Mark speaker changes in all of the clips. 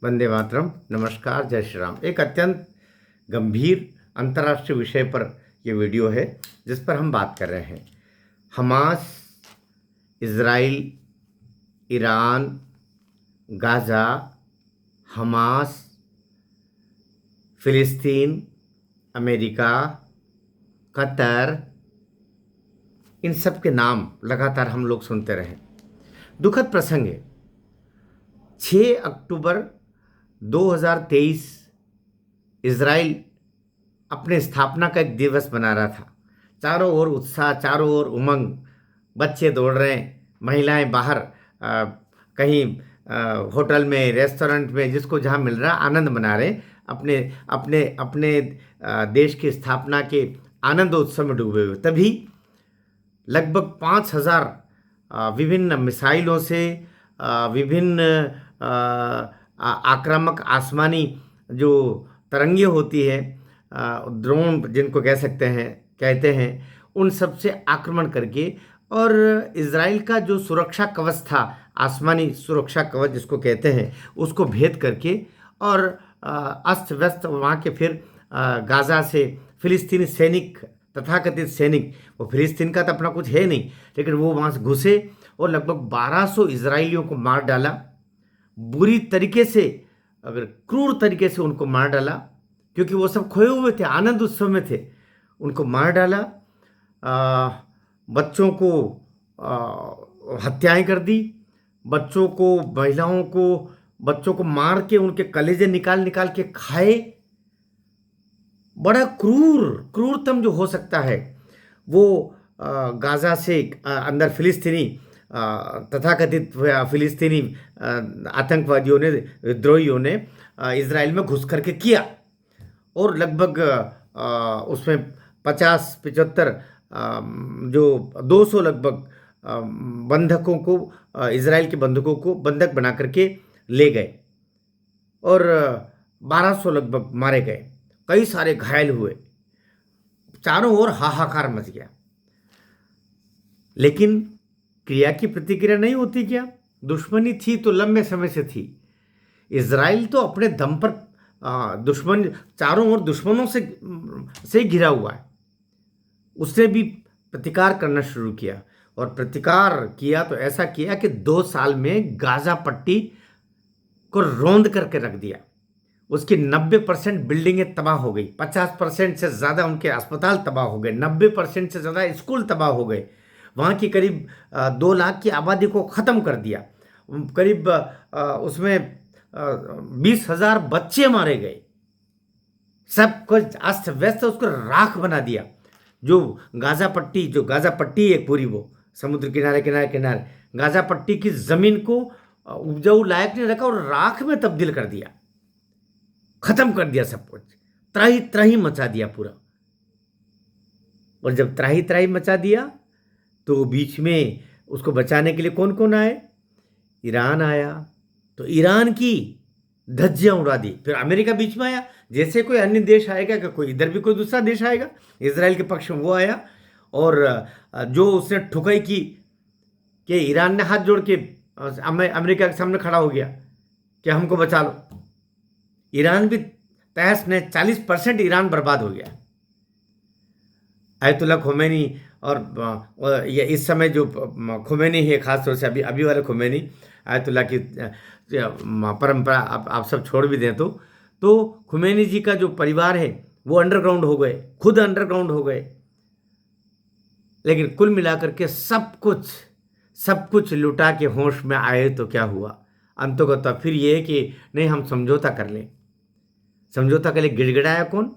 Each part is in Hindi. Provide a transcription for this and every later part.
Speaker 1: वंदे मातरम। नमस्कार, जय श्री राम। एक अत्यंत गंभीर अंतर्राष्ट्रीय विषय पर यह वीडियो है जिस पर हम बात कर रहे हैं। Hamas, Israel, Iran, Gaza, Hamas, फ़िलिस्तीन, अमेरिका, कतर, इन सब के नाम लगातार हम लोग सुनते रहे। दुखद प्रसंग है। 6 अक्टूबर 2023 इज़राइल अपने स्थापना का एक दिवस मना रहा था। चारों ओर उत्साह, चारों ओर उमंग, बच्चे दौड़ रहे हैं, महिलाएं बाहर कहीं होटल में, रेस्टोरेंट में, जिसको जहां मिल रहा आनंद मना रहे हैं। अपने अपने अपने देश की स्थापना के आनंद उत्सव में डूबे हुए। तभी लगभग 5,000 विभिन्न मिसाइलों से, विभिन्न आक्रामक आसमानी जो तरंगे होती है, ड्रोन जिनको कहते हैं, उन सब से आक्रमण करके और इज़राइल का जो सुरक्षा कवच था, आसमानी सुरक्षा कवच जिसको कहते हैं, उसको भेद करके और अस्त व्यस्त वहाँ के फिर गाज़ा से फिलिस्तीनी सैनिक, तथाकथित सैनिक, वो फिलिस्तीन का तो अपना कुछ है नहीं, लेकिन वो वहाँ से घुसे और लगभग 1200 इजरायलियों को मार डाला। बुरी तरीके से, अगर क्रूर तरीके से उनको मार डाला, क्योंकि वो सब खोए हुए थे, आनंद उत्सव में थे, उनको मार डाला। बच्चों को हत्याएं कर दी, बच्चों को, महिलाओं को, बच्चों को मार के उनके कलेजे निकाल निकाल के खाए। बड़ा क्रूरतम जो हो सकता है वो गाज़ा से अंदर फिलिस्तीनी तथाकथित फिलिस्तीनी आतंकवादियों ने, विद्रोहियों ने इज़राइल में घुस करके किया और लगभग उसमें 50-75 जो 200 लगभग बंधकों को, इज़राइल के बंधकों को बंधक बना करके ले गए और 1200 लगभग मारे गए, कई सारे घायल हुए, चारों ओर हाहाकार मच गया। लेकिन क्रिया की प्रतिक्रिया नहीं होती क्या? दुश्मनी थी तो लंबे समय से थी। इज़राइल तो अपने दम पर दुश्मन, चारों ओर दुश्मनों से घिरा हुआ है। उसने भी प्रतिकार करना शुरू किया और प्रतिकार किया तो ऐसा किया कि 2 साल में गाज़ा पट्टी को रौंद करके रख दिया। उसकी 90% बिल्डिंगें तबाह हो गई, 50% से ज़्यादा उनके अस्पताल तबाह हो गए, 90% से ज़्यादा स्कूल तबाह हो गए। वहाँ की करीब 2 लाख की आबादी को ख़त्म कर दिया। करीब उसमें 20,000 बच्चे मारे गए। सब कुछ अस्त व्यस्त, उसको राख बना दिया। जो गाज़ा पट्टी एक पूरी, वो समुद्र किनारे गाज़ा पट्टी की ज़मीन को उपजाऊ लायक नहीं रखा और राख में तब्दील कर दिया, खत्म कर दिया सब कुछ, त्राही त्राही मचा दिया पूरा। और जब त्राही त्राही मचा दिया तो बीच में उसको बचाने के लिए कौन कौन आए? ईरान आया, तो ईरान की धज्जियां उड़ा दी। फिर अमेरिका बीच में आया, जैसे कोई अन्य देश आएगा कि कोई इधर भी कोई दूसरा देश आएगा इजराइल के पक्ष में, वो आया और जो उसने ठुकाई की कि ईरान ने हाथ जोड़ के अमेरिका के सामने खड़ा हो गया कि हमको बचा लो। ईरान भी तहस ने 40% ईरान बर्बाद हो गया। आयतुल्ला खोमेनी और ये इस समय जो खोमेनी है, खासतौर से अभी वाले खोमेनी, आयतुल्ला की परंपरा आप सब छोड़ भी दें तो खोमेनी जी का जो परिवार है वो अंडरग्राउंड हो गए, खुद अंडरग्राउंड हो गए। लेकिन कुल मिलाकर के सब कुछ लुटा के होश में आए तो क्या हुआ? अंततः फिर ये कि नहीं, हम समझौता कर लें। समझौता के लिए गिड़गिड़ाया कौन?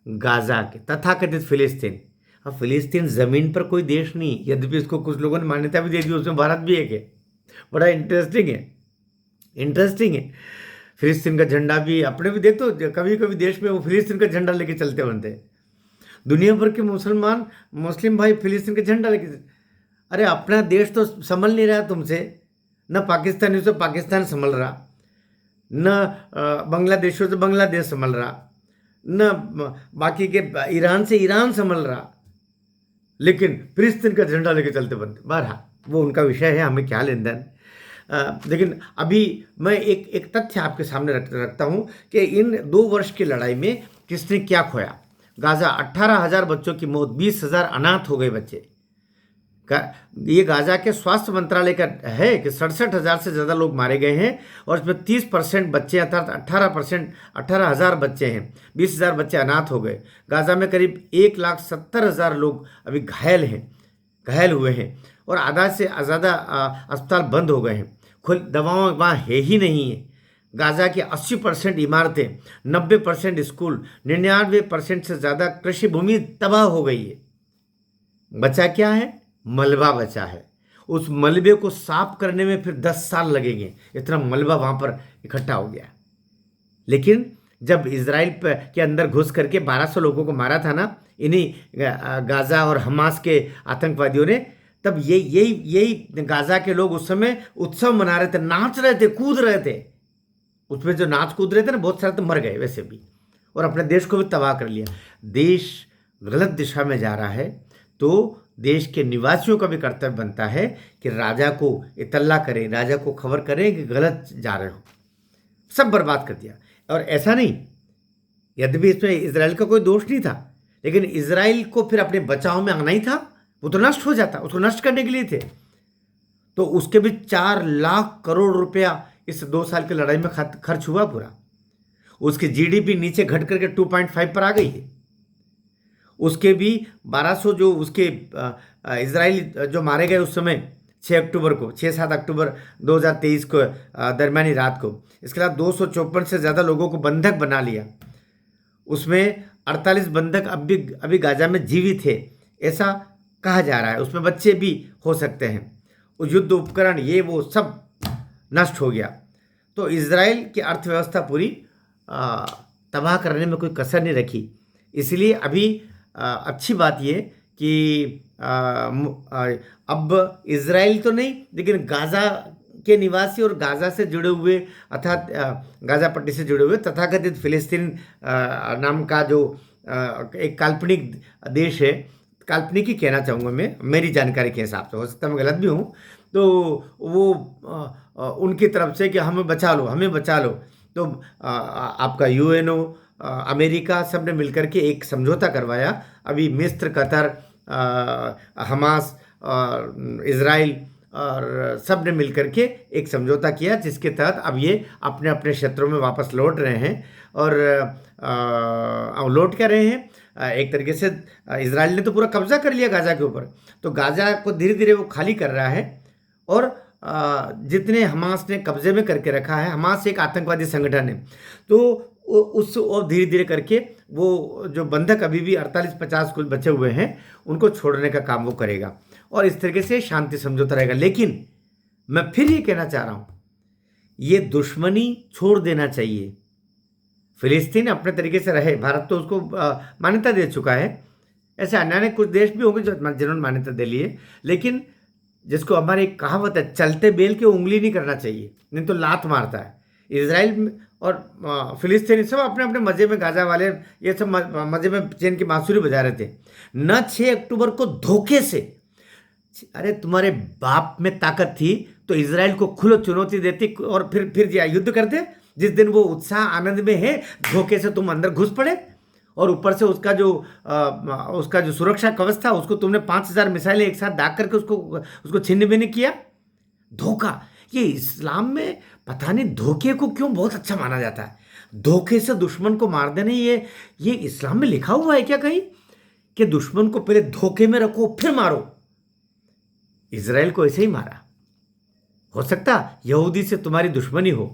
Speaker 1: गाज़ा के तथाकथित फिलिस्तीन। अब फिलिस्तीन ज़मीन पर कोई देश नहीं, यद्यपि इसको कुछ लोगों ने मान्यता भी दे दी, उसमें भारत भी एक है। बड़ा इंटरेस्टिंग है। फिलिस्तीन का झंडा भी अपने भी देख, तो कभी कभी देश में वो फिलिस्तीन का झंडा लेके चलते बनते हैं। दुनिया भर के मुस्लिम भाई फिलिस्तीन का झंडा लेके, अरे अपना देश तो संभल नहीं रहा तुमसे, न पाकिस्तानी से पाकिस्तान संभल रहा, न बांग्लादेशों से बांग्लादेश संभल रहा, न बाकी के ईरान से ईरान संभल रहा, लेकिन फिलिस्तीन का झंडा लेके चलते बनते। बहरहाल वो उनका विषय है, हमें क्या लेन देन। लेकिन अभी मैं एक तथ्य आपके सामने रखता हूँ कि इन 2 वर्ष की लड़ाई में किसने क्या खोया। गाज़ा 18,000 बच्चों की मौत, 20,000 अनाथ हो गए बच्चे। ये गाज़ा के स्वास्थ्य मंत्रालय का है कि 67,000 से ज़्यादा लोग मारे गए हैं और इसमें 30% बच्चे अर्थात 18,000 बच्चे हैं, 20,000 बच्चे अनाथ हो गए। गाज़ा में करीब 1,70,000 लोग अभी घायल हुए हैं और आधा से ज़्यादा अस्पताल बंद हो गए हैं। खुद दवाओं वहाँ है ही नहीं है। गाज़ा की 80% इमारतें, 90% स्कूल, 99% से ज़्यादा कृषि भूमि तबाह हो गई है। बचा क्या है? मलबा बचा है। उस मलबे को साफ करने में फिर 10 साल लगेंगे, इतना मलबा वहाँ पर इकट्ठा हो गया। लेकिन जब इजराइल के अंदर घुस करके 1200 लोगों को मारा था ना, इन्हीं गाज़ा और हमास के आतंकवादियों ने, तब यही गाज़ा के लोग उस समय उत्सव मना रहे थे, नाच रहे थे, कूद रहे थे। उसमें जो नाच कूद रहे थे ना, बहुत सारे तो मर गए वैसे भी, और अपने देश को भी तबाह कर लिया। देश गलत दिशा में जा रहा है तो देश के निवासियों का भी कर्तव्य बनता है कि राजा को इतला करें, राजा को खबर करें कि गलत जा रहे हो। सब बर्बाद कर दिया। और ऐसा नहीं, यद्यपि इसमें इजराइल का कोई दोष नहीं था, लेकिन इजराइल को फिर अपने बचाव में आना ही था। वो तो नष्ट हो जाता, उसको नष्ट करने के लिए थे। तो उसके भी 4 लाख करोड़ रुपया इस 2 साल की लड़ाई में खर्च हुआ पूरा। उसकी जीडीपी नीचे घट करके 2.5 पर आ गई है। उसके भी 1200 जो उसके इजराइल जो मारे गए उस समय 6-7 अक्टूबर 2023 को दरमियानी रात को। इसके अलावा 254 से ज़्यादा लोगों को बंधक बना लिया। उसमें 48 बंधक अभी गाज़ा में जीवित है, ऐसा कहा जा रहा है। उसमें बच्चे भी हो सकते हैं। युद्ध उपकरण ये वो सब नष्ट हो गया। तो इजराइल की अर्थव्यवस्था पूरी तबाह करने में कोई कसर नहीं रखी। इसलिए अभी अच्छी बात ये कि अब इजराइल तो नहीं, लेकिन गाज़ा के निवासी और गाज़ा से जुड़े हुए अर्थात गाज़ा पट्टी से जुड़े हुए तथाकथित फिलिस्तीन नाम का जो एक काल्पनिक देश है, काल्पनिक ही कहना चाहूँगा मैं, मेरी जानकारी के हिसाब से, हो सकता है मैं गलत भी हूँ, तो वो उनकी तरफ से कि हमें बचा लो, हमें बचा लो। तो आपका यूएनओ, अमेरिका सब ने मिलकर के एक समझौता करवाया। अभी मिस्र, कतर, हमास और इजराइल और सब ने मिलकर के एक समझौता किया, जिसके तहत अब ये अपने अपने क्षेत्रों में वापस लौट रहे हैं। और लौट क्या रहे हैं, एक तरीके से इजराइल ने तो पूरा कब्जा कर लिया गाज़ा के ऊपर, तो गाज़ा को धीरे धीरे वो खाली कर रहा है। और जितने हमास ने कब्जे में करके रखा है, हमास एक आतंकवादी संगठन है, तो उस और धीरे धीरे करके वो जो बंधक अभी भी 48-50 कुछ बचे हुए हैं, उनको छोड़ने का काम वो करेगा और इस तरीके से शांति समझौता रहेगा। लेकिन मैं फिर ये कहना चाह रहा हूँ, ये दुश्मनी छोड़ देना चाहिए। फिलिस्तीन अपने तरीके से रहे, भारत तो उसको मान्यता दे चुका है। ऐसे अन्य कुछ देश भी होंगे जिन्होंने मान्यता दे ली है, लेकिन जिसको हमारी एक कहावत है, चलते बेल के उंगली नहीं करना चाहिए, नहीं तो लात मारता है। इजराइल और फिलिस्तीनी सब अपने अपने मज़े में, गाज़ा वाले ये सब मज़े में चैन की बांसुरी बजा रहे थे। न 6 अक्टूबर को धोखे से, अरे तुम्हारे बाप में ताकत थी तो इजराइल को खुलो चुनौती देती और फिर युद्ध करते। जिस दिन वो उत्साह आनंद में है, धोखे से तुम अंदर घुस पड़े और ऊपर से उसका जो सुरक्षा कवच था, उसको तुमने 5000 मिसाइलें एक साथ दाग करके उसको छिन्न भिन्न किया। धोखा, ये इस्लाम में पता नहीं धोखे को क्यों बहुत अच्छा माना जाता है। धोखे से दुश्मन को मार देना, ये इस्लाम में लिखा हुआ है क्या कहीं कि दुश्मन को पहले धोखे में रखो फिर मारो? इजराइल को ऐसे ही मारा। हो सकता यहूदी से तुम्हारी दुश्मनी हो,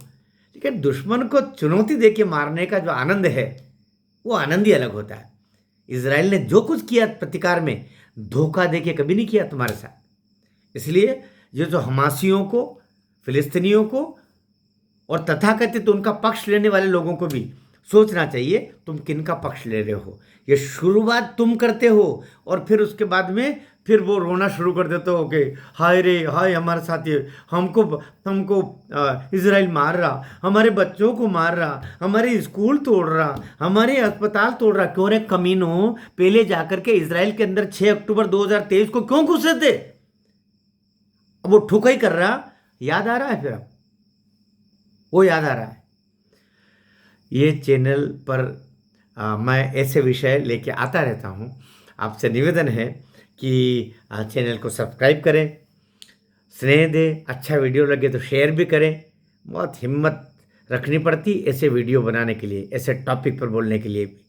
Speaker 1: लेकिन दुश्मन को चुनौती देके मारने का जो आनंद है, वो आनंद ही अलग होता है। इजराइल ने जो कुछ किया प्रतिकार में, धोखा देके कभी नहीं किया तुम्हारे साथ। इसलिए ये जो हमासियों को, फिलिस्तीनियों को और तथाकथित उनका पक्ष लेने वाले लोगों को भी सोचना चाहिए तुम किन का पक्ष ले रहे हो। ये शुरुआत तुम करते हो और फिर उसके बाद में फिर वो रोना शुरू कर देते हो कि हाय रे हाय, हमारे साथ ये हमको इजराइल मार रहा, हमारे बच्चों को मार रहा, हमारे स्कूल तोड़ रहा, हमारे अस्पताल तोड़ रहा। क्यों रे कमीनों, पहले जाकर के इजराइल के अंदर 6 अक्टूबर 2023 को क्यों घुसे थे? अब वो ठुकाई कर रहा, याद आ रहा है फिर अब वो याद आ रहा है। ये चैनल पर मैं ऐसे विषय लेके आता रहता हूँ। आपसे निवेदन है कि चैनल को सब्सक्राइब करें, स्नेह दें, अच्छा वीडियो लगे तो शेयर भी करें। बहुत हिम्मत रखनी पड़ती ऐसे वीडियो बनाने के लिए, ऐसे टॉपिक पर बोलने के लिए भी।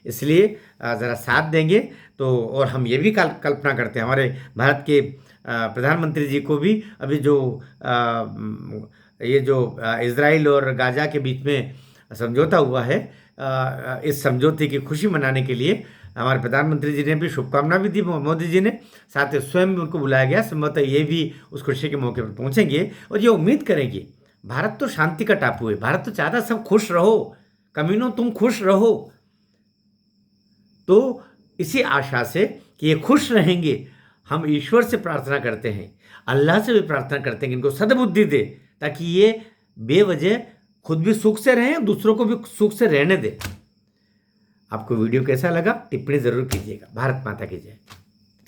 Speaker 1: इसलिए ज़रा साथ देंगे तो। और हम ये भी कल्पना करते हैं, हमारे भारत के प्रधानमंत्री जी को भी अभी जो ये जो इजराइल और गाजा के बीच में समझौता हुआ है, इस समझौते की खुशी मनाने के लिए हमारे प्रधानमंत्री जी ने भी शुभकामना भी दी, मोदी जी ने, साथ ही स्वयं भी उनको बुलाया गया। संभवतः ये भी उस खुशी के मौके पर पहुंचेंगे और ये उम्मीद करेंगे। भारत तो शांति का टापू है, भारत तो चाहता सब खुश रहो, कमीनों तुम खुश रहो। तो इसी आशा से कि ये खुश रहेंगे, हम ईश्वर से प्रार्थना करते हैं, अल्लाह से भी प्रार्थना करते हैं कि इनको सद्बुद्धि दे, ताकि ये बेवजह खुद भी सुख से रहें, दूसरों को भी सुख से रहने दें। आपको वीडियो कैसा लगा टिप्पणी जरूर कीजिएगा। भारत माता की जय।